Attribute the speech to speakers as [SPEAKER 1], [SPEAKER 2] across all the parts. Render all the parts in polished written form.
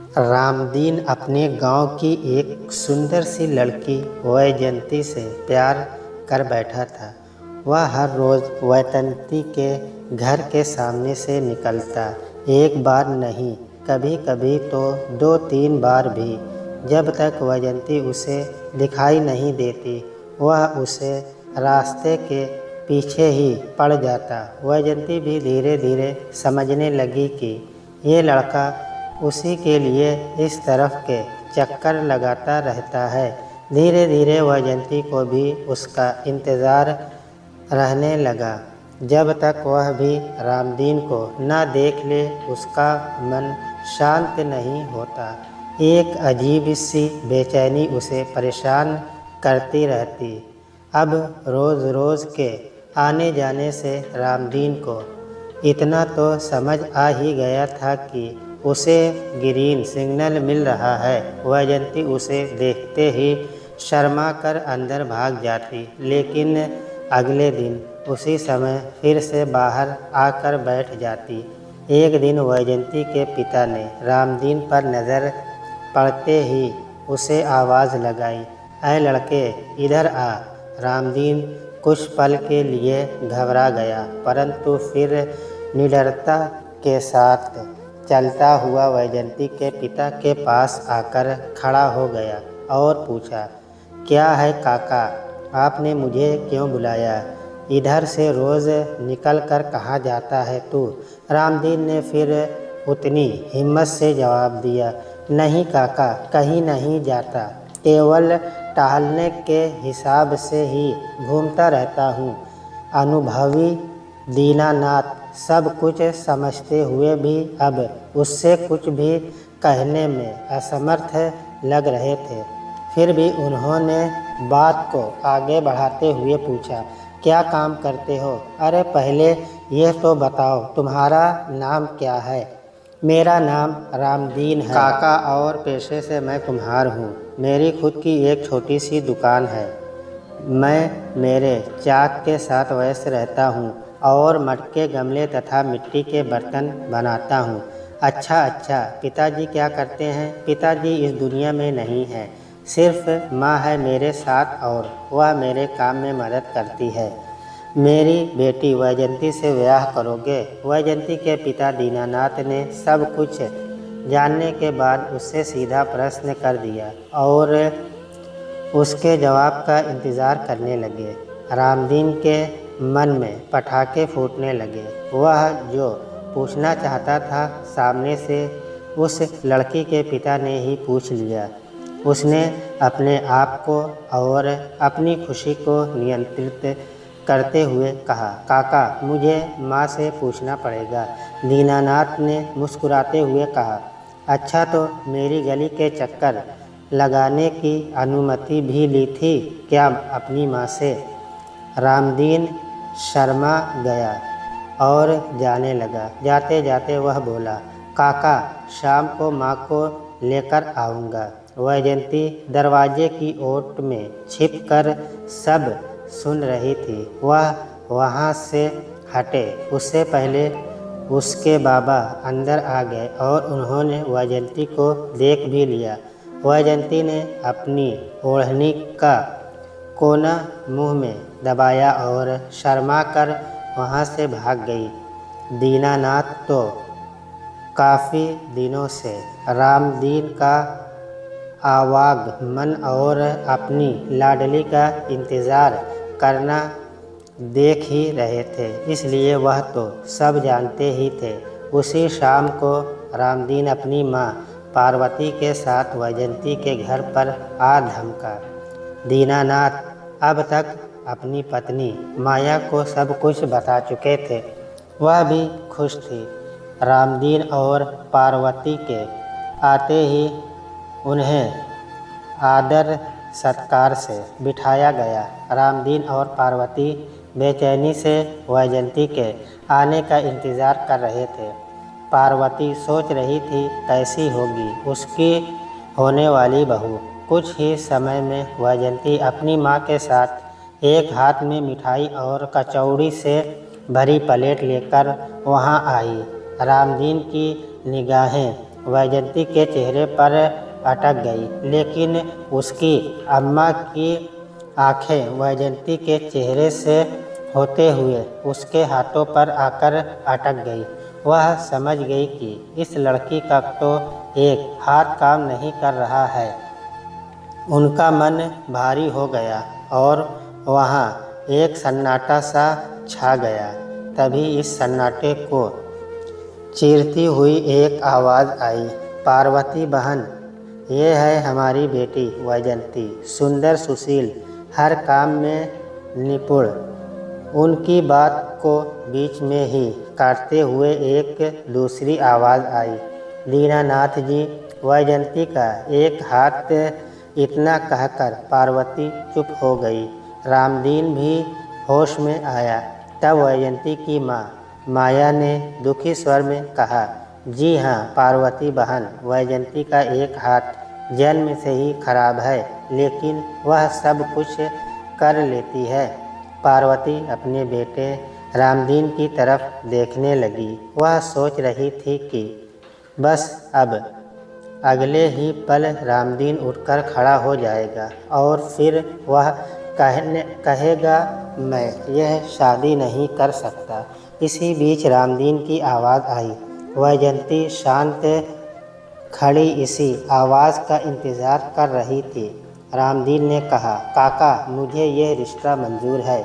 [SPEAKER 1] रामदीन अपने गांव की एक सुंदर सी लड़की वैजयंती से प्यार कर बैठा था। वह हर रोज़ वैजयंती के घर के सामने से निकलता, एक बार नहीं, कभी कभी तो 2-3 बार भी। जब तक वैजयंती उसे दिखाई नहीं देती, वह उसे रास्ते के पीछे ही पड़ जाता। वैजयंती भी धीरे धीरे समझने लगी कि ये लड़का उसी के लिए इस तरफ के चक्कर लगाता रहता है। धीरे धीरे वैजयंती को भी उसका इंतज़ार रहने लगा। जब तक वह भी रामदीन को न देख ले, उसका मन शांत नहीं होता। एक अजीब सी बेचैनी उसे परेशान करती रहती। अब रोज़ रोज़ के आने जाने से रामदीन को इतना तो समझ आ ही गया था कि उसे ग्रीन सिग्नल मिल रहा है। वैजयंती उसे देखते ही शर्मा कर अंदर भाग जाती, लेकिन अगले दिन उसी समय फिर से बाहर आकर बैठ जाती। एक दिन वैजयंती के पिता ने रामदीन पर नज़र पड़ते ही उसे आवाज़ लगाई, ऐ लड़के, इधर आ। रामदीन कुछ पल के लिए घबरा गया, परंतु फिर निडरता के साथ चलता हुआ वैजयंती के पिता के पास आकर खड़ा हो गया और पूछा, क्या है काका, आपने मुझे क्यों बुलाया? इधर से रोज़ निकल कर कहाँ जाता है तू? रामदीन ने फिर उतनी हिम्मत से जवाब दिया, नहीं काका, कहीं नहीं जाता, केवल टहलने के हिसाब से ही घूमता रहता हूँ। अनुभवी दीनानाथ सब कुछ समझते हुए भी अब उससे कुछ भी कहने में असमर्थ लग रहे थे। फिर भी उन्होंने बात को आगे बढ़ाते हुए पूछा, क्या काम करते हो? अरे पहले ये तो बताओ, तुम्हारा नाम क्या है? मेरा नाम रामदीन है काका, और पेशे से मैं कुम्हार हूँ। मेरी खुद की एक छोटी सी दुकान है। मैं मेरे चाक के साथ व्यस्त रहता हूँ और मटके, गमले तथा मिट्टी के बर्तन बनाता हूँ। अच्छा, पिताजी क्या करते हैं? पिताजी इस दुनिया में नहीं है, सिर्फ माँ है मेरे साथ और वह मेरे काम में मदद करती है। मेरी बेटी वैजयंती से ब्याह करोगे? वैजयंती के पिता दीनानाथ ने सब कुछ जानने के बाद उससे सीधा प्रश्न कर दिया और उसके जवाब का इंतज़ार करने लगे। रामदीन के मन में पटाखे फूटने लगे। वह जो पूछना चाहता था सामने से उस लड़की के पिता ने ही पूछ लिया। उसने अपने आप को और अपनी खुशी को नियंत्रित करते हुए कहा, काका, मुझे माँ से पूछना पड़ेगा। दीनानाथ ने मुस्कुराते हुए कहा, अच्छा, तो मेरी गली के चक्कर लगाने की अनुमति भी ली थी क्या अपनी माँ से? रामदीन शर्मा गया और जाने लगा। जाते जाते वह बोला, काका, शाम को माँ को लेकर आऊँगा। वैजयंती दरवाजे की ओट में छिपकर सब सुन रही थी। वह वहाँ से हटे उससे पहले उसके बाबा अंदर आ गए और उन्होंने वैजयंती को देख भी लिया। वैजयंती ने अपनी ओढ़नी का कोना मुंह में दबाया और शर्मा कर वहाँ से भाग गई। दीनानाथ तो काफ़ी दिनों से रामदीन का आवागमन और अपनी लाडली का इंतज़ार करना देख ही रहे थे, इसलिए वह तो सब जानते ही थे। उसी शाम को रामदीन अपनी माँ पार्वती के साथ वैजयंती के घर पर आ धमका। दीनानाथ अब तक अपनी पत्नी माया को सब कुछ बता चुके थे। वह भी खुश थी। रामदीन और पार्वती के आते ही उन्हें आदर सत्कार से बिठाया गया। रामदीन और पार्वती बेचैनी से वैजयंती के आने का इंतज़ार कर रहे थे। पार्वती सोच रही थी कैसी होगी उसकी होने वाली बहू। कुछ ही समय में वैजयंती अपनी माँ के साथ एक हाथ में मिठाई और कचौड़ी से भरी प्लेट लेकर वहाँ आई। रामदीन की निगाहें वैजयंती के चेहरे पर अटक गई, लेकिन उसकी अम्मा की आंखें वैजयंती के चेहरे से होते हुए उसके हाथों पर आकर अटक गई। वह समझ गई कि इस लड़की का तो एक हाथ काम नहीं कर रहा है। उनका मन भारी हो गया और वहाँ एक सन्नाटा सा छा गया। तभी इस सन्नाटे को चीरती हुई एक आवाज़ आई, पार्वती बहन, ये है हमारी बेटी वैजयंती, सुंदर, सुशील, हर काम में निपुण। उनकी बात को बीच में ही काटते हुए एक दूसरी आवाज़ आई, दीनानाथ जी। वैजयंती का एक हाथ इतना कहकर पार्वती चुप हो गई। रामदीन भी होश में आया। तब वैजयंती की माँ माया ने दुखी स्वर में कहा, जी हाँ पार्वती बहन, वैजयंती का एक हाथ जन्म से ही खराब है, लेकिन वह सब कुछ कर लेती है। पार्वती अपने बेटे रामदीन की तरफ देखने लगी। वह सोच रही थी कि बस अब अगले ही पल रामदीन उठकर खड़ा हो जाएगा और फिर वह कहेगा, मैं यह शादी नहीं कर सकता। इसी बीच रामदीन की आवाज़ आई। वैजयंती शांत खड़ी इसी आवाज़ का इंतज़ार कर रही थी। रामदीन ने कहा, काका, मुझे ये रिश्ता मंजूर है।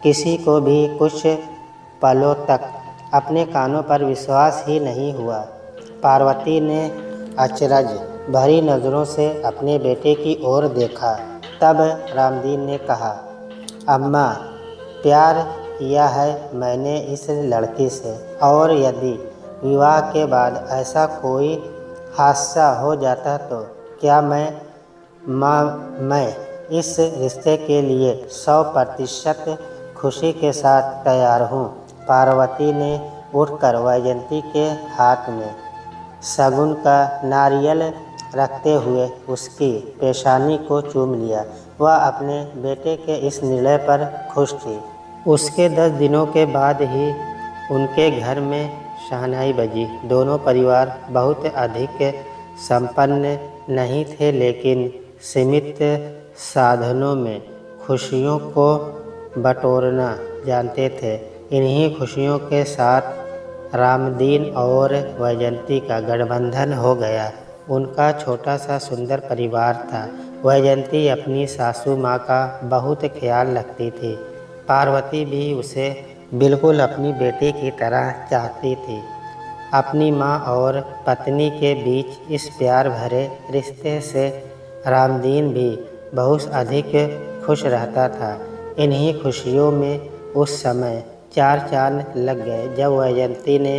[SPEAKER 1] किसी को भी कुछ पलों तक अपने कानों पर विश्वास ही नहीं हुआ। पार्वती ने अचरज भरी नज़रों से अपने बेटे की ओर देखा। तब रामदीन ने कहा, अम्मा, प्यार किया है मैंने इस लड़की से, और यदि विवाह के बाद ऐसा कोई हादसा हो जाता तो क्या मैं इस रिश्ते के लिए 100% खुशी के साथ तैयार हूँ। पार्वती ने उठकर वैजयंती के हाथ में शगुन का नारियल रखते हुए उसकी पेशानी को चूम लिया। वह अपने बेटे के इस निर्णय पर खुश थी। उसके 10 दिनों के बाद ही उनके घर में शहनाई बजी। दोनों परिवार बहुत अधिक संपन्न नहीं थे, लेकिन सीमित साधनों में खुशियों को बटोरना जानते थे। इन्हीं खुशियों के साथ रामदीन और वैजयंती का गठबंधन हो गया। उनका छोटा सा सुंदर परिवार था। वैजयंती अपनी सासू माँ का बहुत ख्याल रखती थी। पार्वती भी उसे बिल्कुल अपनी बेटी की तरह चाहती थी। अपनी माँ और पत्नी के बीच इस प्यार भरे रिश्ते से रामदीन भी बहुत अधिक खुश रहता था। इन्हीं खुशियों में उस समय 4 चांद लग गए जब वैजयंती ने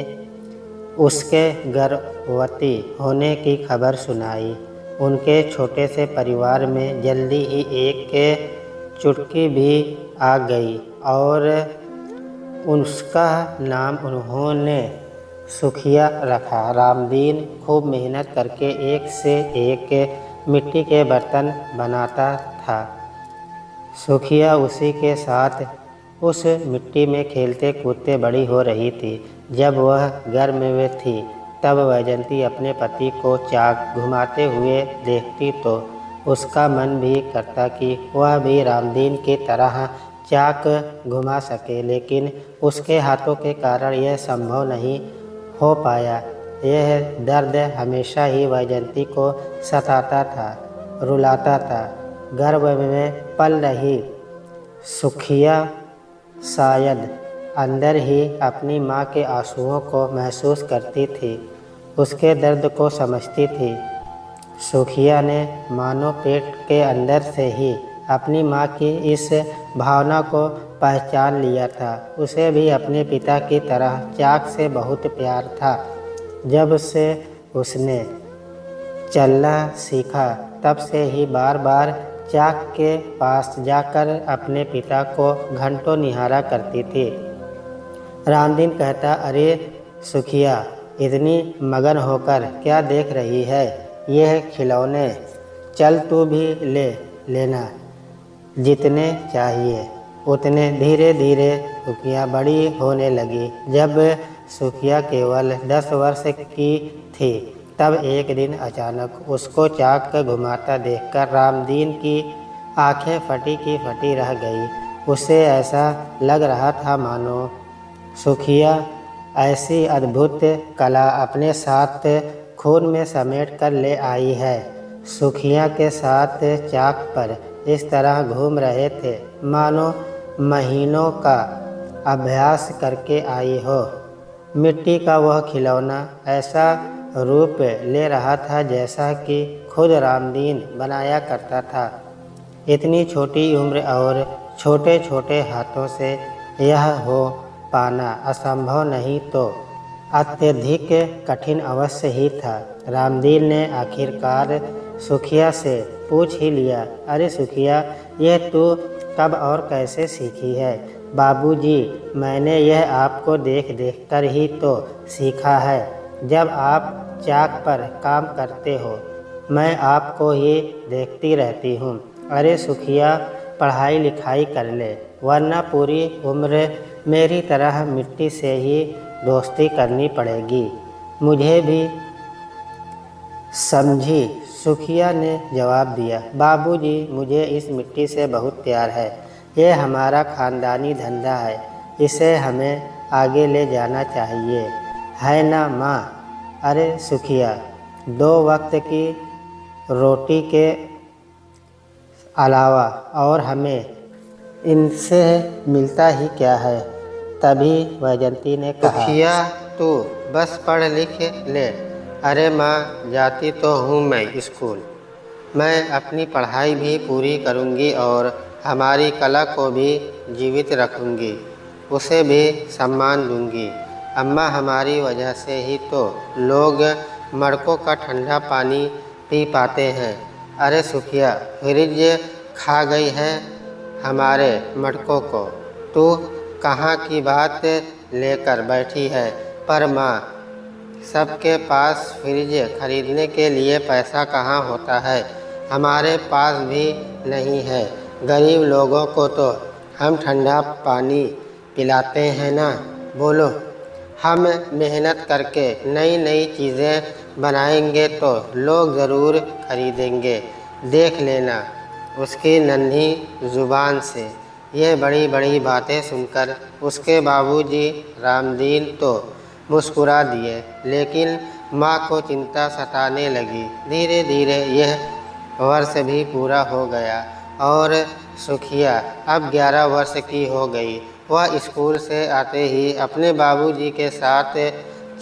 [SPEAKER 1] उसके गर्भवती होने की खबर सुनाई। उनके छोटे से परिवार में जल्दी ही एक चुटकी भी आ गई और उसका नाम उन्होंने सुखिया रखा। रामदीन खूब मेहनत करके एक से एक मिट्टी के बर्तन बनाता था। सुखिया उसी के साथ उस मिट्टी में खेलते कूदते बड़ी हो रही थी। जब वह गर्भ में थी तब वैजयंती अपने पति को चाक घुमाते हुए देखती तो उसका मन भी करता कि वह भी रामदीन की तरह चाक घुमा सके, लेकिन उसके हाथों के कारण यह संभव नहीं हो पाया। यह दर्द हमेशा ही वैजयंती को सताता था, रुलाता था। गर्भ में पल रही सुखिया शायद अंदर ही अपनी माँ के आंसुओं को महसूस करती थी, उसके दर्द को समझती थी। सुखिया ने मानो पेट के अंदर से ही अपनी माँ की इस भावना को पहचान लिया था। उसे भी अपने पिता की तरह चाक से बहुत प्यार था। जब से उसने चलना सीखा तब से ही बार बार चाक के पास जाकर अपने पिता को घंटों निहारा करती थी। रामदीन कहता, अरे सुखिया, इतनी मगन होकर क्या देख रही है? यह खिलौने चल तू भी ले लेना, जितने चाहिए उतने। धीरे धीरे सुखिया बड़ी होने लगी। जब सुखिया केवल 10 वर्ष की थी तब एक दिन अचानक उसको चाक घुमाता देखकर रामदीन की आंखें फटी की फटी रह गई। उसे ऐसा लग रहा था मानो सुखिया ऐसी अद्भुत कला अपने साथ खून में समेट कर ले आई है। सुखिया के साथ चाक पर इस तरह घूम रहे थे मानो महीनों का अभ्यास करके आई हो। मिट्टी का वह खिलौना ऐसा रूप ले रहा था जैसा कि खुद रामदीन बनाया करता था। इतनी छोटी उम्र और छोटे छोटे हाथों से यह हो पाना असंभव नहीं तो अत्यधिक कठिन अवश्य ही था। रामदीन ने आखिरकार सुखिया से पूछ ही लिया, अरे सुखिया, यह तू कब और कैसे सीखी है? बाबूजी, मैंने यह आपको देख देख कर ही तो सीखा है। जब आप चाक पर काम करते हो मैं आपको ही देखती रहती हूँ। अरे सुखिया, पढ़ाई लिखाई कर ले, वरना पूरी उम्र मेरी तरह मिट्टी से ही दोस्ती करनी पड़ेगी। मुझे भी समझी? सुखिया ने जवाब दिया, बाबूजी, मुझे इस मिट्टी से बहुत प्यार है। ये हमारा ख़ानदानी धंधा है, इसे हमें आगे ले जाना चाहिए, है ना माँ? अरे सुखिया, 2 वक्त की रोटी के अलावा और हमें इनसे मिलता ही क्या है? तभी वैजंती ने कहा, सुखिया, तू बस पढ़ लिख ले। अरे माँ, जाती तो हूँ मैं स्कूल। मैं अपनी पढ़ाई भी पूरी करूँगी और हमारी कला को भी जीवित रखूँगी, उसे भी सम्मान दूँगी। अम्मा, हमारी वजह से ही तो लोग मटकों का ठंडा पानी पी पाते हैं। अरे सुखिया, फ्रिज खा गई है हमारे मटकों को। तू कहाँ की बात लेकर बैठी है? पर माँ, सबके पास फ्रिज खरीदने के लिए पैसा कहाँ होता है? हमारे पास भी नहीं है। गरीब लोगों को तो हम ठंडा पानी पिलाते हैं ना। बोलो, हम मेहनत करके नई नई चीज़ें बनाएंगे तो लोग ज़रूर खरीदेंगे। देख लेना उसकी नन्ही ज़ुबान से ये बड़ी बड़ी बातें सुनकर उसके बाबूजी रामदीन तो मुस्कुरा दिए, लेकिन माँ को चिंता सताने लगी। धीरे धीरे यह वर्ष भी पूरा हो गया और सुखिया अब 11 वर्ष की हो गई। वह स्कूल से आते ही अपने बाबूजी के साथ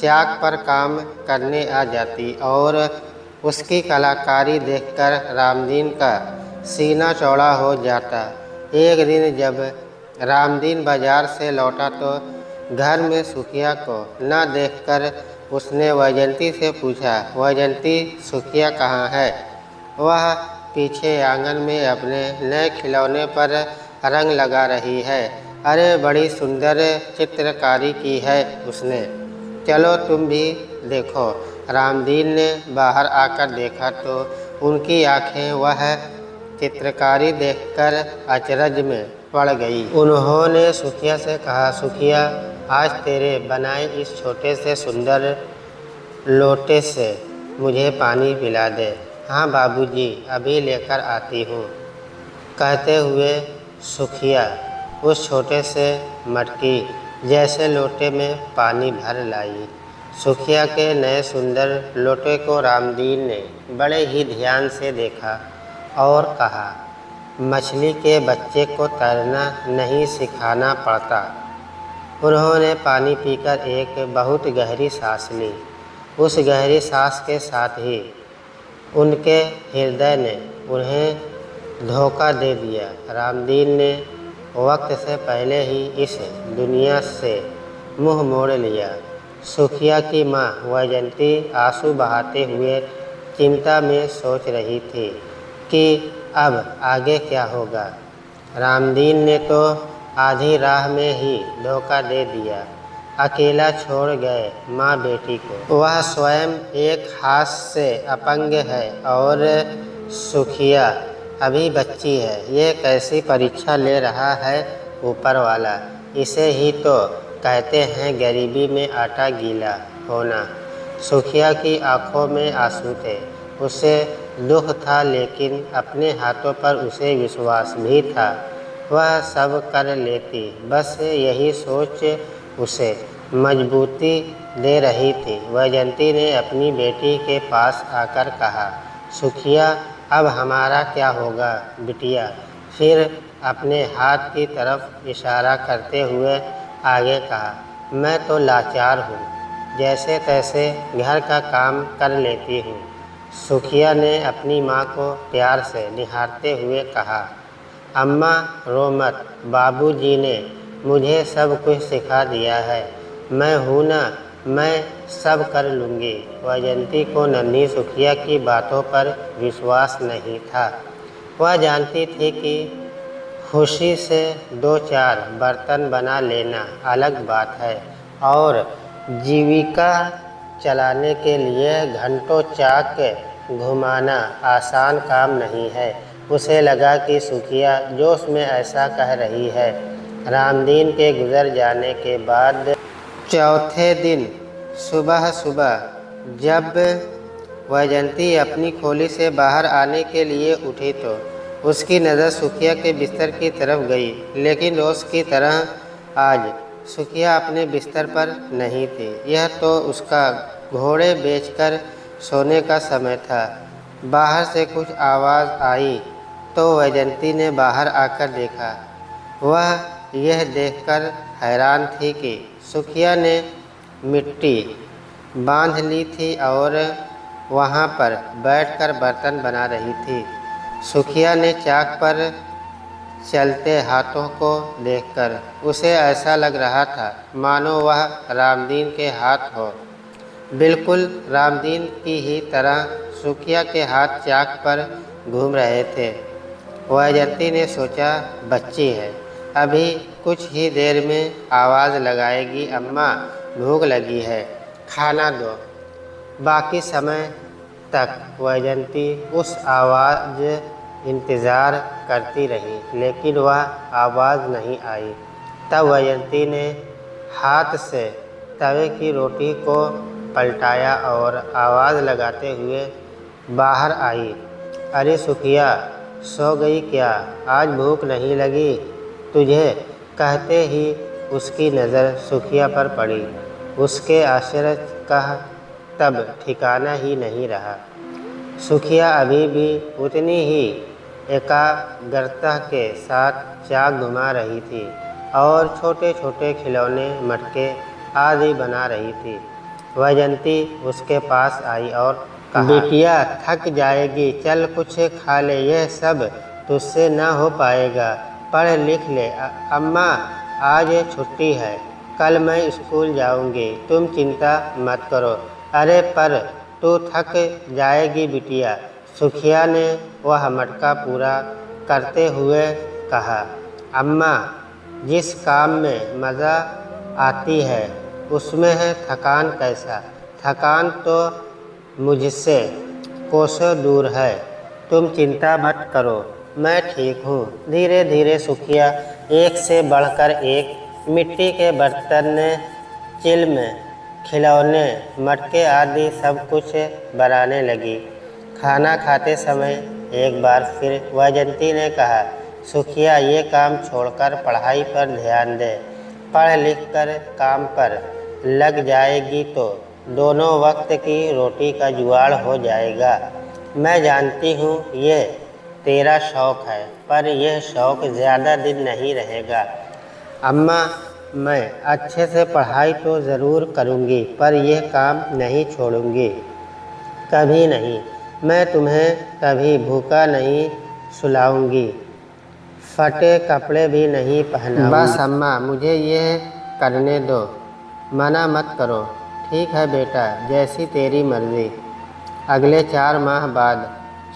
[SPEAKER 1] चाक पर काम करने आ जाती और उसकी कलाकारी देखकर रामदीन का सीना चौड़ा हो जाता। एक दिन जब रामदीन बाजार से लौटा तो घर में सुखिया को न देखकर उसने वैजंती से पूछा, वैजंती, सुखिया कहाँ है? वह पीछे आंगन में अपने नए खिलौने पर रंग लगा रही है। अरे बड़ी सुंदर चित्रकारी की है उसने, चलो तुम भी देखो। रामदीन ने बाहर आकर देखा तो उनकी आंखें वह चित्रकारी देखकर अचरज में पड़ गई। उन्होंने सुखिया से कहा, सुखिया, आज तेरे बनाए इस छोटे से सुंदर लोटे से मुझे पानी पिला दे। हाँ बाबूजी, अभी लेकर आती हूँ, कहते हुए सुखिया उस छोटे से मटकी जैसे लोटे में पानी भर लाई। सुखिया के नए सुंदर लोटे को रामदीन ने बड़े ही ध्यान से देखा और कहा, मछली के बच्चे को तैरना नहीं सिखाना पड़ता। उन्होंने पानी पीकर एक बहुत गहरी सांस ली। उस गहरी सांस के साथ ही उनके हृदय ने उन्हें धोखा दे दिया। रामदीन ने वक्त से पहले ही इस दुनिया से मुंह मोड़ लिया। सुखिया की माँ वैजंती आंसू बहाते हुए चिंता में सोच रही थी कि अब आगे क्या होगा। रामदीन ने तो आधी राह में ही धोखा दे दिया, अकेला छोड़ गए माँ बेटी को। वह स्वयं एक हाथ से अपंग है और सुखिया अभी बच्ची है। ये कैसी परीक्षा ले रहा है ऊपर वाला। इसे ही तो कहते हैं गरीबी में आटा गीला होना। सुखिया की आंखों में आंसू थे। उसे दुख था, लेकिन अपने हाथों पर उसे विश्वास भी था। वह सब कर लेती, बस यही सोच उसे मजबूती दे रही थी। वैजयंती ने अपनी बेटी के पास आकर कहा, सुखिया, अब हमारा क्या होगा बिटिया? फिर अपने हाथ की तरफ इशारा करते हुए आगे कहा, मैं तो लाचार हूँ, जैसे तैसे घर का काम कर लेती हूँ। सुखिया ने अपनी माँ को प्यार से निहारते हुए कहा, अम्मा रो मत, बाबूजी ने मुझे सब कुछ सिखा दिया है। मैं हूँ ना, मैं सब कर लूँगी। वैजयंती को नन्ही सुखिया की बातों पर विश्वास नहीं था। वह जानती थी कि खुशी से दो चार बर्तन बना लेना अलग बात है, और जीविका चलाने के लिए घंटों चाक घुमाना आसान काम नहीं है। उसे लगा कि सुखिया जोश में ऐसा कह रही है। रामदीन के गुजर जाने के बाद चौथे दिन सुबह सुबह जब वैजयंती अपनी खोली से बाहर आने के लिए उठी तो उसकी नज़र सुखिया के बिस्तर की तरफ गई, लेकिन रोज़ की तरह आज सुखिया अपने बिस्तर पर नहीं थी। यह तो उसका घोड़े बेचकर सोने का समय था। बाहर से कुछ आवाज़ आई तो वैजयंती ने बाहर आकर देखा। वह यह देखकर हैरान थी कि सुखिया ने मिट्टी बांध ली थी और वहाँ पर बैठकर बर्तन बना रही थी। सुखिया ने चाक पर चलते हाथों को देखकर उसे ऐसा लग रहा था मानो वह रामदीन के हाथ हो। बिल्कुल रामदीन की ही तरह सुखिया के हाथ चाक पर घूम रहे थे। वैजयंती ने सोचा, बच्ची है, अभी कुछ ही देर में आवाज़ लगाएगी, अम्मा भूख लगी है, खाना दो। बाकी समय तक वैजयंती उस आवाज़ इंतज़ार करती रही, लेकिन वह आवाज़ नहीं आई। तब वैजयंती ने हाथ से तवे की रोटी को पलटाया और आवाज़ लगाते हुए बाहर आई, अरे सुखिया, सो गई क्या? आज भूख नहीं लगी तुझे? कहते ही उसकी नज़र सुखिया पर पड़ी। उसके आश्चर्य का तब ठिकाना ही नहीं रहा। सुखिया अभी भी उतनी ही एकाग्रता के साथ चाक घुमा रही थी और छोटे छोटे खिलौने, मटके आदि बना रही थी। वैजयंती उसके पास आई और कहा, बिटिया थक जाएगी, चल कुछ खा ले, यह सब तुझसे न हो पाएगा, पढ़ लिख ले। अम्मा आज छुट्टी है, कल मैं स्कूल जाऊंगी, तुम चिंता मत करो। अरे पर तू थक जाएगी बिटिया, सुखिया ने वह मटका पूरा करते हुए कहा। अम्मा, जिस काम में मज़ा आती है उसमें है थकान कैसा? थकान तो मुझसे कोसों दूर है, तुम चिंता मत करो, मैं ठीक हूँ। धीरे धीरे सुखिया एक से बढ़कर एक मिट्टी के बर्तन, चिल्म, खिलौने, मटके आदि सब कुछ बनाने लगी। खाना खाते समय एक बार फिर वैजयंती ने कहा, सुखिया ये काम छोड़कर पढ़ाई पर ध्यान दे, पढ़ लिख कर काम पर लग जाएगी तो दोनों वक्त की रोटी का जुगाड़ हो जाएगा। मैं जानती हूँ ये तेरा शौक़ है, पर यह शौक़ ज़्यादा दिन नहीं रहेगा। अम्मा, मैं अच्छे से पढ़ाई तो ज़रूर करूँगी, पर यह काम नहीं छोड़ूँगी, कभी नहीं। मैं तुम्हें कभी भूखा नहीं सुलाऊँगी, फटे कपड़े भी नहीं पहनाऊँगी। बस अम्मा, मुझे यह करने दो, मना मत करो। ठीक है बेटा, जैसी तेरी मर्ज़ी। अगले 4 माह बाद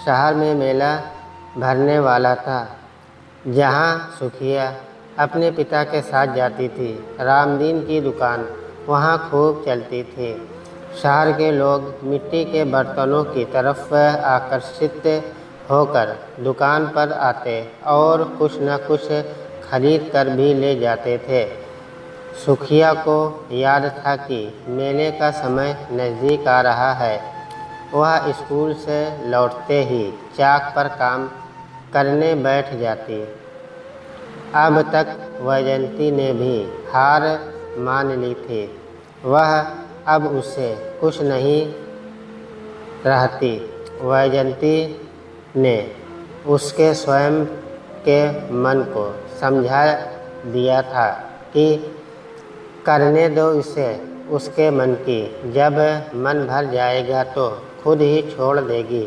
[SPEAKER 1] शहर में मेला भरने वाला था, जहाँ सुखिया अपने पिता के साथ जाती थी। रामदीन की दुकान वहाँ खूब चलती थी। शहर के लोग मिट्टी के बर्तनों की तरफ आकर्षित होकर दुकान पर आते और कुछ न कुछ खरीद कर भी ले जाते थे। सुखिया को याद था कि मेले का समय नज़दीक आ रहा है। वह स्कूल से लौटते ही चाक पर काम करने बैठ जाती। अब तक वैजयंती ने भी हार मान ली थी। वह अब उससे खुश नहीं रहती। वैजयंती ने उसके स्वयं के मन को समझा दिया था कि करने दो इसे उसके मन की, जब मन भर जाएगा तो खुद ही छोड़ देगी।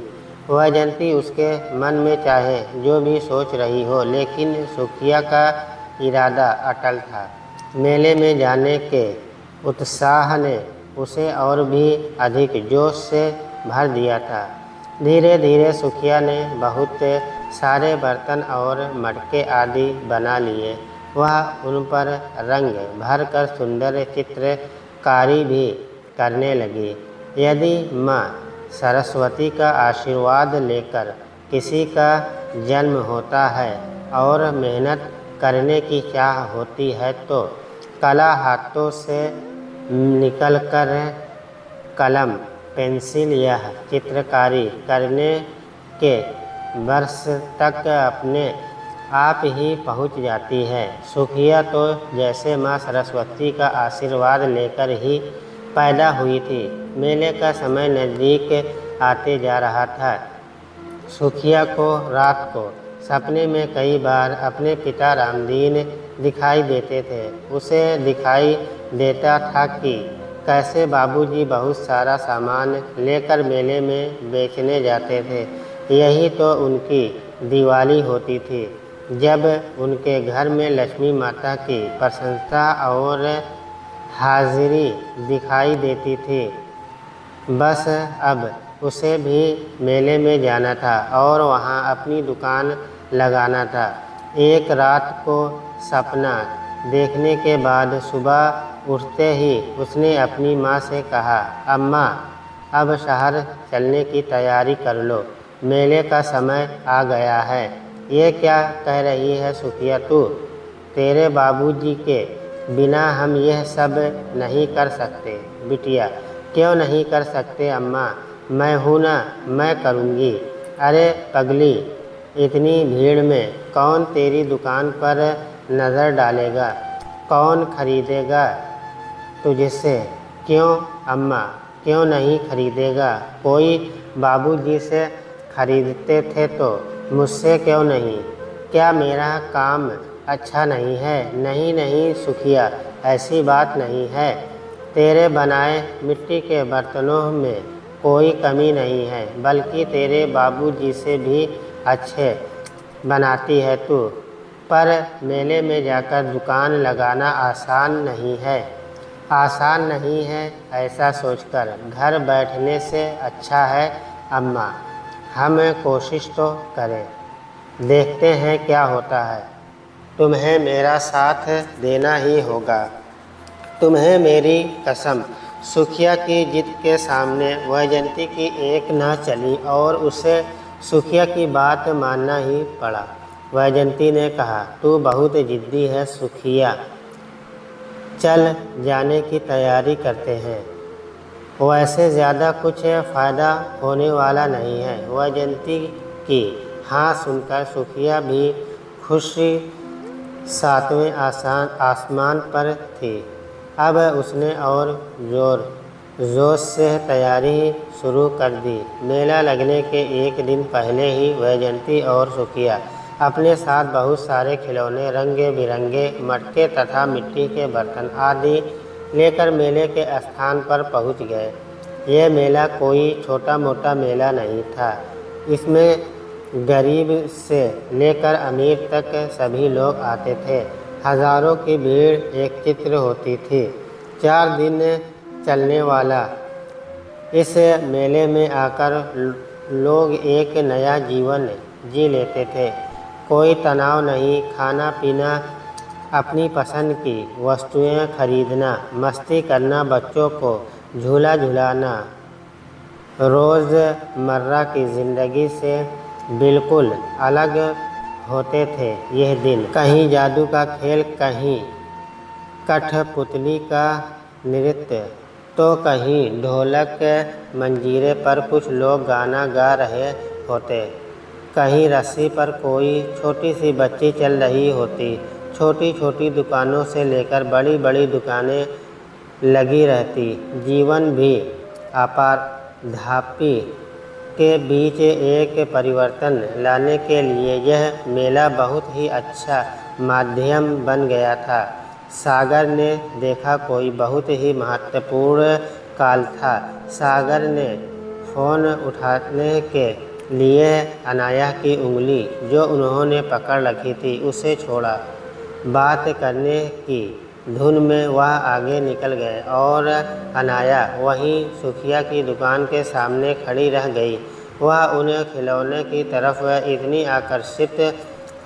[SPEAKER 1] वैजयंती उसके मन में चाहे जो भी सोच रही हो, लेकिन सुखिया का इरादा अटल था। मेले में जाने के उत्साह ने उसे और भी अधिक जोश से भर दिया था। धीरे धीरे सुखिया ने बहुत सारे बर्तन और मटके आदि बना लिए। वह उन पर रंग भरकर सुंदर चित्रकारी भी करने लगी। यदि माँ सरस्वती का आशीर्वाद लेकर किसी का जन्म होता है और मेहनत करने की चाह होती है तो कला हाथों से निकलकर कलम, पेंसिल या चित्रकारी करने के वर्ष तक अपने आप ही पहुंच जाती है। सुखिया तो जैसे माँ सरस्वती का आशीर्वाद लेकर ही पैदा हुई थी। मेले का समय नज़दीक आते जा रहा था। सुखिया को रात को सपने में कई बार अपने पिता रामदीन दिखाई देते थे। उसे दिखाई देता था कि कैसे बाबूजी बहुत सारा सामान लेकर मेले में बेचने जाते थे। यही तो उनकी दिवाली होती थी, जब उनके घर में लक्ष्मी माता की प्रशंसा और हाजिरी दिखाई देती थी। बस अब उसे भी मेले में जाना था और वहाँ अपनी दुकान लगाना था। एक रात को सपना देखने के बाद सुबह उठते ही उसने अपनी माँ से कहा, अम्मा अब शहर चलने की तैयारी कर लो, मेले का समय आ गया है। ये क्या कह रही है सुखिया तू? तेरे बाबूजी के बिना हम यह सब नहीं कर सकते। बिटिया, क्यों नहीं कर सकते अम्मा? मैं हूँ ना, मैं करूँगी। अरे पगली, इतनी भीड़ में कौन तेरी दुकान पर नज़र डालेगा? कौन खरीदेगा तुझसे? क्यों अम्मा, क्यों नहीं खरीदेगा? कोई बाबूजी से खरीदते थे तो मुझसे क्यों नहीं? क्या मेरा काम अच्छा नहीं है? नहीं नहीं सुखिया, ऐसी बात नहीं है। तेरे बनाए मिट्टी के बर्तनों में कोई कमी नहीं है, बल्कि तेरे बाबूजी से भी अच्छे बनाती है तू। पर मेले में जाकर दुकान लगाना आसान नहीं है। आसान नहीं है ऐसा सोचकर घर बैठने से अच्छा है अम्मा, हम कोशिश तो करें, देखते हैं क्या होता है। तुम्हें मेरा साथ देना ही होगा, तुम्हें मेरी कसम। सुखिया की जिद के सामने वैजयंती की एक न चली और उसे सुखिया की बात मानना ही पड़ा। वैजयंती ने कहा, तू बहुत जिद्दी है सुखिया, चल जाने की तैयारी करते हैं। वैसे ज़्यादा कुछ फ़ायदा होने वाला नहीं है। वैजयंती की हाँ सुनकर सुखिया भी खुशी सातवें आसमान पर थी। अब उसने और जोश से तैयारी शुरू कर दी। मेला लगने के एक दिन पहले ही वैजयंती और सुखिया अपने साथ बहुत सारे खिलौने, रंगे बिरंगे मटके तथा मिट्टी के बर्तन आदि लेकर मेले के स्थान पर पहुंच गए। यह मेला कोई छोटा मोटा मेला नहीं था। इसमें गरीब से लेकर अमीर तक सभी लोग आते थे। हजारों की भीड़ एकत्रित होती थी। 4 दिन चलने वाला इस मेले में आकर लोग एक नया जीवन जी लेते थे। कोई तनाव नहीं, खाना पीना, अपनी पसंद की वस्तुएं खरीदना, मस्ती करना, बच्चों को झूला झुलाना, रोज़मर्रा की ज़िंदगी से बिल्कुल अलग होते थे यह दिन। कहीं जादू का खेल, कहीं कठपुतली का नृत्य, तो कहीं ढोलक मंजीरे पर कुछ लोग गाना गा रहे होते, कहीं रस्सी पर कोई छोटी सी बच्ची चल रही होती। छोटी छोटी दुकानों से लेकर बड़ी बड़ी दुकानें लगी रहती। जीवन भी आपाधापी के बीच एक परिवर्तन लाने के लिए यह मेला बहुत ही अच्छा माध्यम बन गया था। सागर ने देखा कोई बहुत ही महत्वपूर्ण काल था। सागर ने फ़ोन उठाने के लिए अनाया की उंगली जो उन्होंने पकड़ रखी थी उसे छोड़ा। बात करने की धुन में वह आगे निकल गए और अनाया वहीं सुखिया की दुकान के सामने खड़ी रह गई। वह उन खिलौने की तरफ इतनी आकर्षित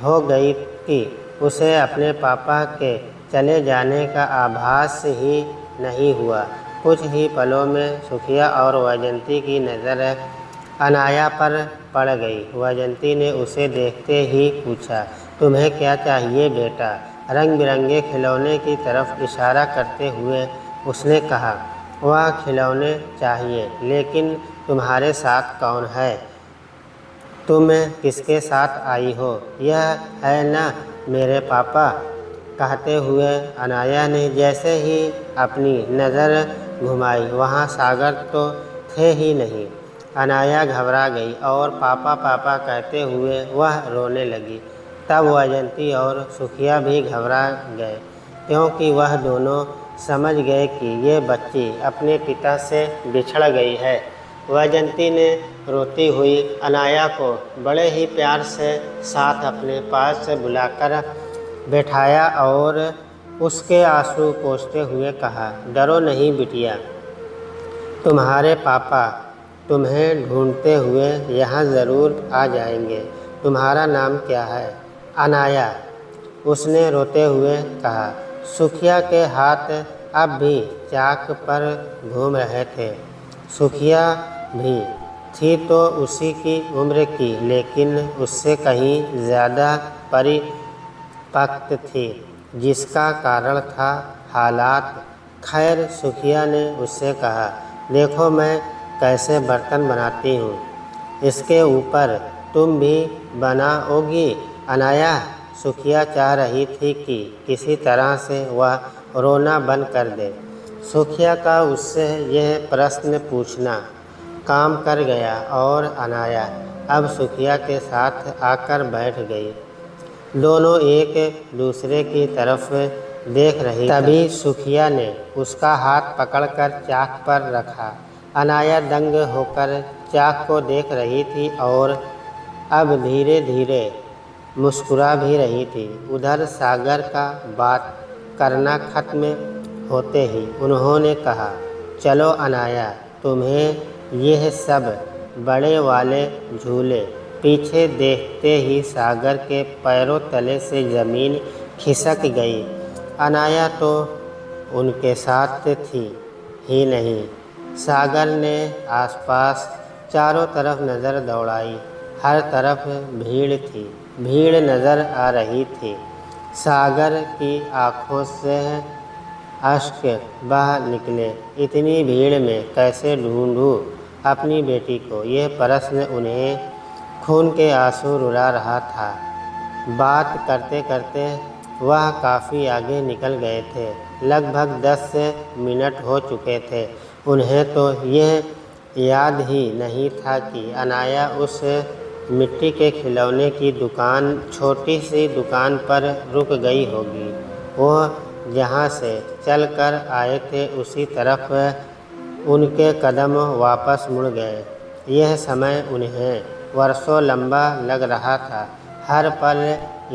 [SPEAKER 1] हो गई कि उसे अपने पापा के चले जाने का आभास ही नहीं हुआ। कुछ ही पलों में सुखिया और वैजंती की नज़र अनाया पर पड़ गई। वैजंती ने उसे देखते ही पूछा, तुम्हें क्या चाहिए बेटा? रंग बिरंगे खिलौने की तरफ इशारा करते हुए उसने कहा, वह खिलौने चाहिए, लेकिन तुम्हारे साथ कौन है? तुम किसके साथ आई हो? यह है ना मेरे पापा? कहते हुए अनाया ने जैसे ही अपनी नज़र घुमाई वहाँ सागर तो थे ही नहीं। अनाया घबरा गई और पापा पापा कहते हुए वह रोने लगी। तब वैजंती और सुखिया भी घबरा गए, क्योंकि वह दोनों समझ गए कि ये बच्ची अपने पिता से बिछड़ गई है। वैजंती ने रोती हुई अनाया को बड़े ही प्यार से साथ अपने पास से बुलाकर बैठाया और उसके आंसू पोंछते हुए कहा, डरो नहीं बिटिया, तुम्हारे पापा तुम्हें ढूंढते हुए यहाँ ज़रूर आ जाएंगे। तुम्हारा नाम क्या है? अनाया, उसने रोते हुए कहा। सुखिया के हाथ अब भी चाक पर घूम रहे थे। सुखिया भी थी तो उसी की उम्र की, लेकिन उससे कहीं ज़्यादा परिपक्व थी, जिसका कारण था हालात। खैर, सुखिया ने उससे कहा, देखो मैं कैसे बर्तन बनाती हूँ, इसके ऊपर तुम भी बनाओगी? अनाया, सुखिया चाह रही थी कि किसी तरह से वह रोना बंद कर दे। सुखिया का उससे यह प्रश्न पूछना काम कर गया और अनाया अब सुखिया के साथ आकर बैठ गई। दोनों एक दूसरे की तरफ देख रही। तभी सुखिया ने उसका हाथ पकड़कर चाक पर रखा। अनाया दंग होकर चाक को देख रही थी और अब धीरे धीरे मुस्कुरा भी रही थी। उधर सागर का बात करना खत्म होते ही उन्होंने कहा, चलो अनाया, तुम्हें यह सब बड़े वाले झूले। पीछे देखते ही सागर के पैरों तले से ज़मीन खिसक गई। अनाया तो उनके साथ थी ही नहीं। सागर ने आसपास चारों तरफ नज़र दौड़ाई। हर तरफ भीड़ थी, भीड़ नज़र आ रही थी। सागर की आँखों से अश्क बह निकले। इतनी भीड़ में कैसे ढूंढूं अपनी बेटी को? यह प्रश्न उन्हें खून के आंसू रुला रहा था। बात करते करते वह काफ़ी आगे निकल गए थे। लगभग 10 मिनट हो चुके थे। उन्हें तो यह याद ही नहीं था कि अनाया उस मिट्टी के खिलौने की दुकान, छोटी सी दुकान पर रुक गई होगी। वो जहाँ से चलकर आए थे उसी तरफ उनके कदम वापस मुड़ गए। यह समय उन्हें वर्षों लंबा लग रहा था। हर पल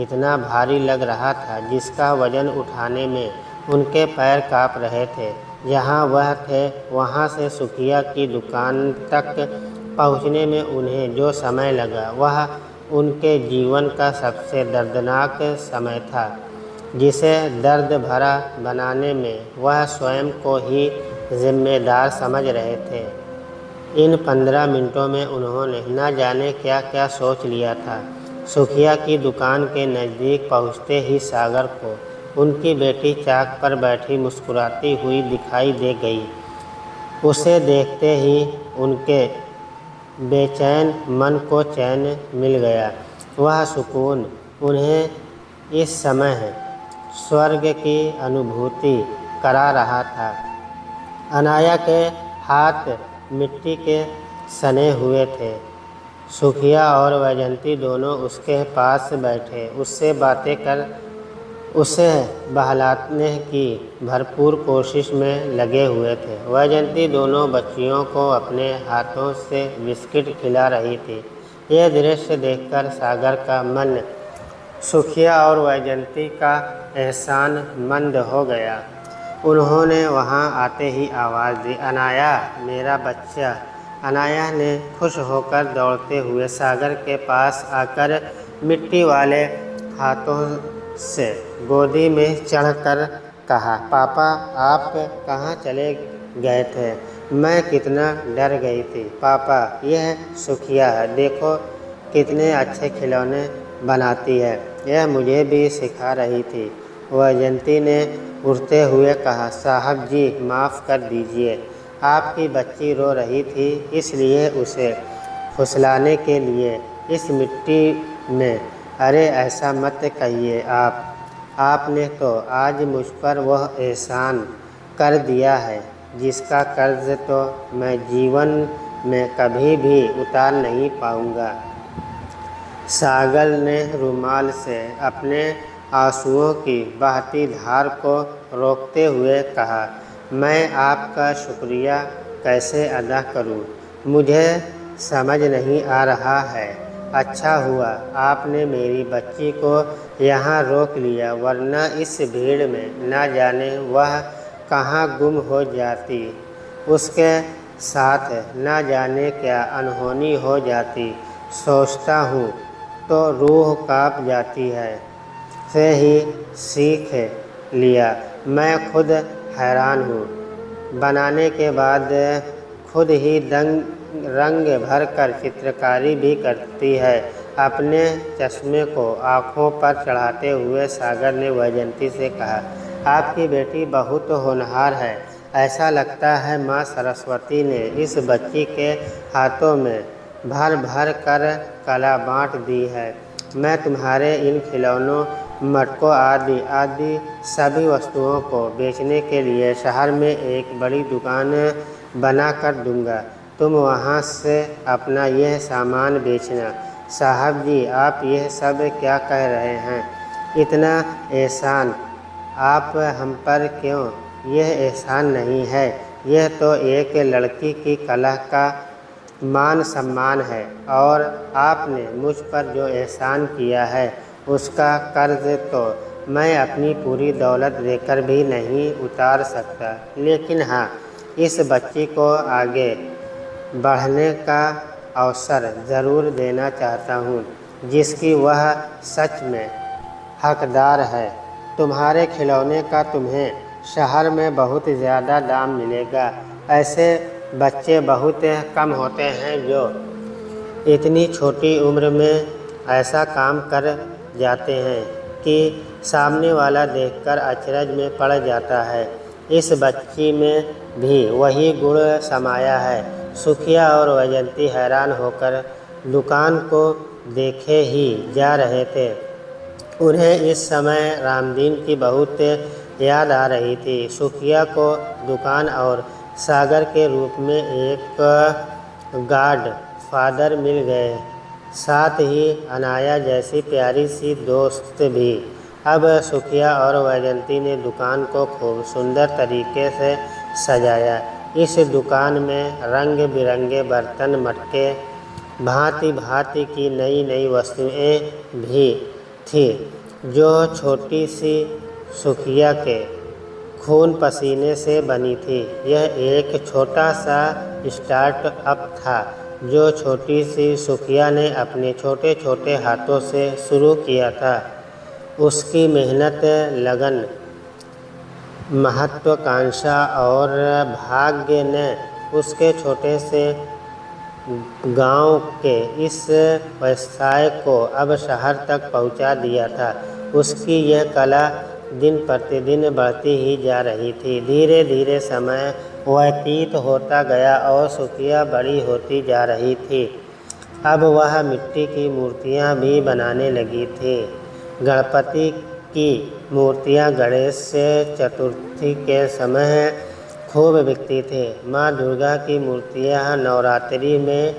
[SPEAKER 1] इतना भारी लग रहा था जिसका वजन उठाने में उनके पैर काँप रहे थे। जहाँ वह थे वहाँ से सुखिया की दुकान तक पहुँचने में उन्हें जो समय लगा वह उनके जीवन का सबसे दर्दनाक समय था, जिसे दर्द भरा बनाने में वह स्वयं को ही जिम्मेदार समझ रहे थे। इन 15 मिनटों में उन्होंने न जाने क्या क्या सोच लिया था। सुखिया की दुकान के नज़दीक पहुँचते ही सागर को उनकी बेटी चाक पर बैठी मुस्कुराती हुई दिखाई दे गई। उसे देखते ही उनके बेचैन मन को चैन मिल गया। वह सुकून उन्हें इस समय स्वर्ग की अनुभूति करा रहा था। अनाया के हाथ मिट्टी के सने हुए थे। सुखिया और वैजंती दोनों उसके पास बैठे उससे बातें कर उसे बहलाने की भरपूर कोशिश में लगे हुए थे। वैजंती दोनों बच्चियों को अपने हाथों से बिस्किट खिला रही थी। यह दृश्य देखकर सागर का मन सुखिया और वैजंती का एहसान मंद हो गया। उन्होंने वहां आते ही आवाज़ दी, अनाया मेरा बच्चा। अनाया ने खुश होकर दौड़ते हुए सागर के पास आकर मिट्टी वाले हाथों से गोदी में चढ़कर कहा, पापा आप कहाँ चले गए थे? मैं कितना डर गई थी। पापा यह सुखिया है, देखो कितने अच्छे खिलौने बनाती है, यह मुझे भी सिखा रही थी। वैजंती ने उठते हुए कहा, साहब जी माफ़ कर दीजिए, आपकी बच्ची रो रही थी इसलिए उसे फुसलाने के लिए इस मिट्टी में। अरे ऐसा मत कहिए आपने तो आज मुझ पर वह एहसान कर दिया है जिसका कर्ज तो मैं जीवन में कभी भी उतार नहीं पाऊंगा। सागर ने रुमाल से अपने आंसुओं की बहती धार को रोकते हुए कहा, मैं आपका शुक्रिया कैसे अदा करूं? मुझे समझ नहीं आ रहा है। अच्छा हुआ आपने मेरी बच्ची को यहाँ रोक लिया, वरना इस भीड़ में न जाने वह कहाँ गुम हो जाती, उसके साथ न जाने क्या अनहोनी हो जाती। सोचता हूँ तो रूह कांप जाती है। से ही सीख लिया, मैं खुद हैरान हूँ। बनाने के बाद खुद ही रंग भर कर चित्रकारी भी करती है। अपने चश्मे को आँखों पर चढ़ाते हुए सागर ने वैजंती से कहा, आपकी बेटी बहुत होनहार है। ऐसा लगता है माँ सरस्वती ने इस बच्ची के हाथों में भर भर कर कला बाँट दी है। मैं तुम्हारे इन खिलौनों, मटकों आदि सभी वस्तुओं को बेचने के लिए शहर में एक बड़ी दुकान बना कर दूंगा। तुम वहाँ से अपना यह सामान बेचना। साहब जी आप यह सब क्या कह रहे हैं? इतना एहसान आप हम पर क्यों? यह एहसान नहीं है, यह तो एक लड़की की कला का मान सम्मान है, और आपने मुझ पर जो एहसान किया है उसका कर्ज तो मैं अपनी पूरी दौलत देकर भी नहीं उतार सकता। लेकिन हाँ, इस बच्ची को आगे बढ़ने का अवसर ज़रूर देना चाहता हूँ जिसकी वह सच में हकदार है। तुम्हारे खिलौने का तुम्हें शहर में बहुत ज़्यादा दाम मिलेगा। ऐसे बच्चे बहुत कम होते हैं जो इतनी छोटी उम्र में ऐसा काम कर जाते हैं कि सामने वाला देखकर अचरज में पड़ जाता है। इस बच्ची में भी वही गुण समाया है। सुखिया और वैजंती हैरान होकर दुकान को देखे ही जा रहे थे। उन्हें इस समय रामदीन की बहुत याद आ रही थी। सुखिया को दुकान और सागर के रूप में एक गार्ड फादर मिल गए, साथ ही अनाया जैसी प्यारी सी दोस्त भी। अब सुखिया और वैजंती ने दुकान को खूब सुंदर तरीके से सजाया। इस दुकान में रंग बिरंगे बर्तन, मटके, भांति भांति की नई नई वस्तुएं भी थी जो छोटी सी सुखिया के खून पसीने से बनी थी। यह एक छोटा सा स्टार्टअप था जो छोटी सी सुखिया ने अपने छोटे छोटे हाथों से शुरू किया था। उसकी मेहनत, लगन, महत्वाकांक्षा और भाग्य ने उसके छोटे से गांव के इस व्यवसाय को अब शहर तक पहुंचा दिया था। उसकी यह कला दिन प्रतिदिन बढ़ती ही जा रही थी। धीरे धीरे समय व्यतीत होता गया और सुखिया बड़ी होती जा रही थी। अब वह मिट्टी की मूर्तियाँ भी बनाने लगी थी। गणपति की मूर्तियाँ गणेश चतुर्थी के समय खूब बिकती थी। माँ दुर्गा की मूर्तियाँ नवरात्रि में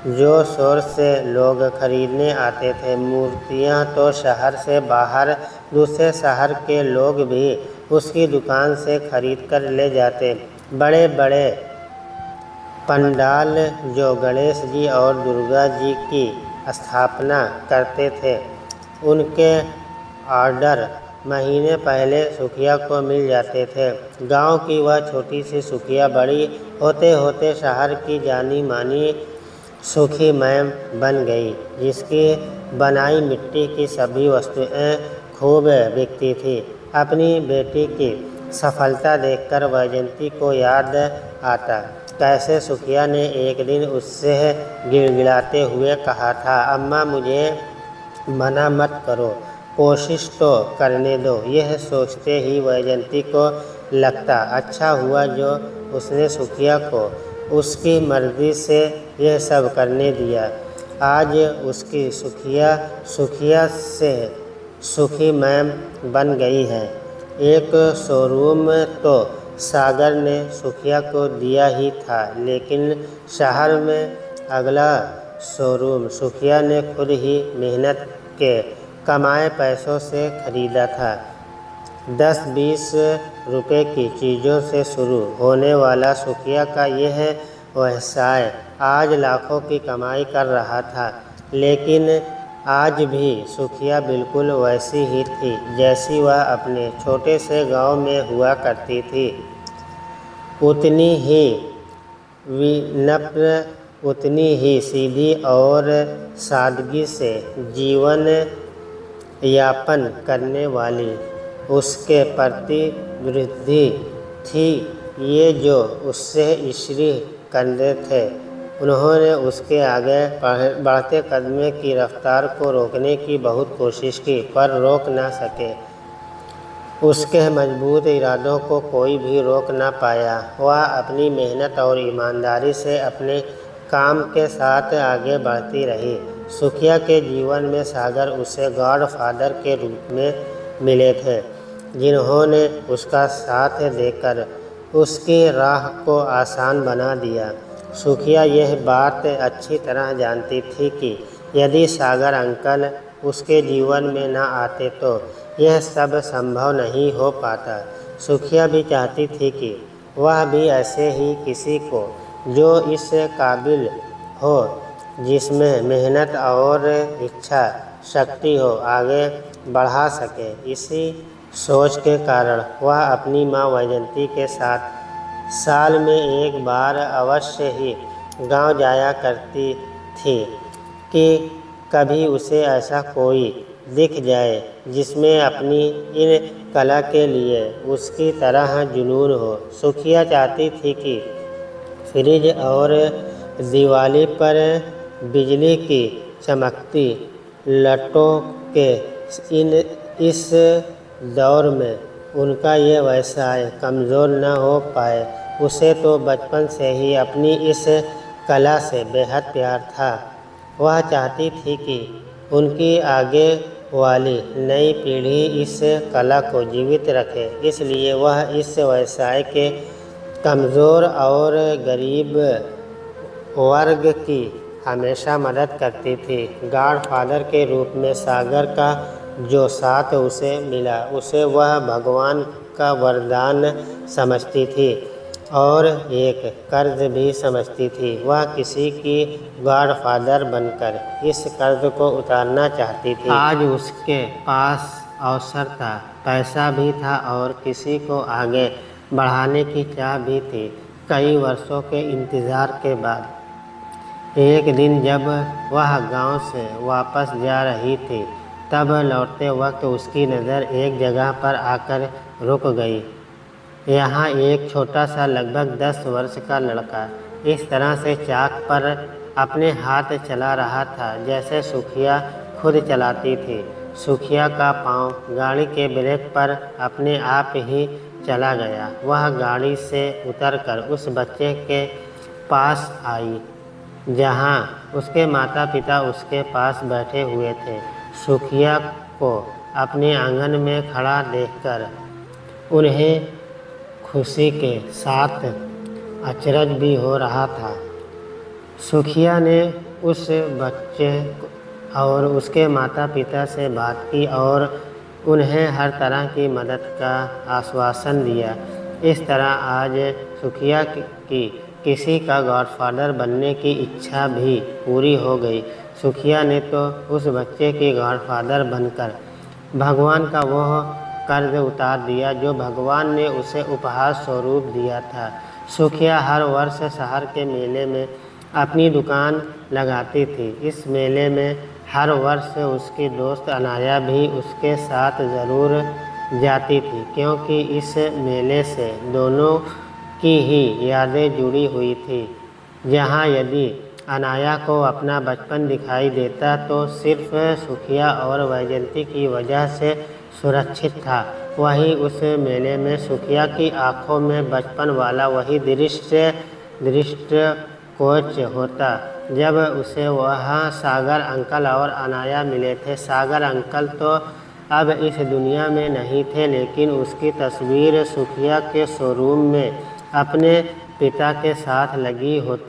[SPEAKER 1] जोर शोर से लोग खरीदने आते थे। मूर्तियाँ तो शहर से बाहर दूसरे शहर के लोग भी उसकी दुकान से खरीद कर ले जाते। बड़े बड़े पंडाल जो गणेश जी और दुर्गा जी की स्थापना करते थे, उनके ऑर्डर महीने पहले सुखिया को मिल जाते थे। गांव की वह छोटी सी सुखिया बड़ी होते होते शहर की जानी मानी सुखी मैम बन गई, जिसकी बनाई मिट्टी की सभी वस्तुएं खूब बिकती थी। अपनी बेटी की सफलता देखकर वैजयंती को याद आता कैसे सुखिया ने एक दिन उससे गिड़गिड़ाते हुए कहा था, अम्मा मुझे मना मत करो, कोशिश तो करने दो। यह सोचते ही वैजयंती को लगता अच्छा हुआ जो उसने सुखिया को उसकी मर्जी से यह सब करने दिया। आज उसकी सुखिया से सुखी मैम बन गई है। एक शोरूम तो सागर ने सुखिया को दिया ही था, लेकिन शहर में अगला शोरूम सुखिया ने खुद ही मेहनत के कमाए पैसों से खरीदा था। 10-20 रुपए की चीज़ों से शुरू होने वाला सुखिया का यह व्यवसाय आज लाखों की कमाई कर रहा था। लेकिन आज भी सुखिया बिल्कुल वैसी ही थी जैसी वह अपने छोटे से गांव में हुआ करती थी। उतनी ही विनम्र, उतनी ही सीधी और सादगी से जीवन यापन करने वाली उसके प्रति वृद्धि थी। ये जो उससे ईर्ष्या करते थे, उन्होंने उसके आगे बढ़ते कदम की रफ्तार को रोकने की बहुत कोशिश की, पर रोक ना सके। उसके मजबूत इरादों को कोई भी रोक ना पाया। वह अपनी मेहनत और ईमानदारी से अपने काम के साथ आगे बढ़ती रही। सुखिया के जीवन में सागर उसे गॉड फादर के रूप में मिले थे, जिन्होंने उसका साथ देकर उसकी राह को आसान बना दिया। सुखिया यह बात अच्छी तरह जानती थी कि यदि सागर अंकल उसके जीवन में न आते तो यह सब संभव नहीं हो पाता। सुखिया भी चाहती थी कि वह भी ऐसे ही किसी को जो इस काबिल हो, जिसमें मेहनत और इच्छा शक्ति हो, आगे बढ़ा सके। इसी सोच के कारण वह अपनी माँ वैजयंती के साथ साल में एक बार अवश्य ही गांव जाया करती थी कि कभी उसे ऐसा कोई दिख जाए जिसमें अपनी इन कला के लिए उसकी तरह जुनून हो। सुखिया चाहती थी कि फ्रिज और दिवाली पर बिजली की चमकती लटों के इस दौर में उनका ये व्यवसाय कमज़ोर न हो पाए। उसे तो बचपन से ही अपनी इस कला से बेहद प्यार था। वह चाहती थी कि उनकी आगे वाली नई पीढ़ी इस कला को जीवित रखे, इसलिए वह इस व्यवसाय के कमज़ोर और गरीब वर्ग की हमेशा मदद करती थी। गॉड फादर के रूप में सागर का जो साथ उसे मिला, उसे वह भगवान का वरदान समझती थी और एक कर्ज भी समझती थी। वह किसी की गॉड फादर बनकर इस कर्ज को उतारना चाहती थी। आज उसके पास अवसर था, पैसा भी था और किसी को आगे बढ़ाने की चाह भी थी। कई वर्षों के इंतज़ार के बाद एक दिन जब वह गांव से वापस जा रही थी, तब लौटते वक्त उसकी नज़र एक जगह पर आकर रुक गई। यहाँ एक छोटा सा लगभग 10 वर्ष का लड़का इस तरह से चाक पर अपने हाथ चला रहा था जैसे सुखिया खुद चलाती थी। सुखिया का पाँव गाड़ी के ब्रेक पर अपने आप ही चला गया। वह गाड़ी से उतरकर उस बच्चे के पास आई जहाँ उसके माता पिता उसके पास बैठे हुए थे। सुखिया को अपने आंगन में खड़ा देखकर उन्हें खुशी के साथ अचरज भी हो रहा था। सुखिया ने उस बच्चे और उसके माता पिता से बात की और उन्हें हर तरह की मदद का आश्वासन दिया। इस तरह आज सुखिया की किसी का गॉडफादर बनने की इच्छा भी पूरी हो गई। सुखिया ने तो उस बच्चे के गॉडफादर बनकर भगवान का वह कर्ज उतार दिया जो भगवान ने उसे उपहार स्वरूप दिया था। सुखिया हर वर्ष शहर के मेले में अपनी दुकान लगाती थी। इस मेले में हर वर्ष उसकी दोस्त अनाया भी उसके साथ ज़रूर जाती थी, क्योंकि इस मेले से दोनों की ही यादें जुड़ी हुई थी। जहाँ यदि अनाया को अपना बचपन दिखाई देता तो सिर्फ सुखिया और वैजयंती की वजह से सुरक्षित था, वहीं उस मेले में सुखिया की आंखों में बचपन वाला वही दृष्टि कोच होता जब उसे वहाँ सागर अंकल और अनाया मिले थे। सागर अंकल तो अब इस दुनिया में नहीं थे, लेकिन उसकी तस्वीर सुखिया के शोरूम में अपने पिता के साथ लगी होती।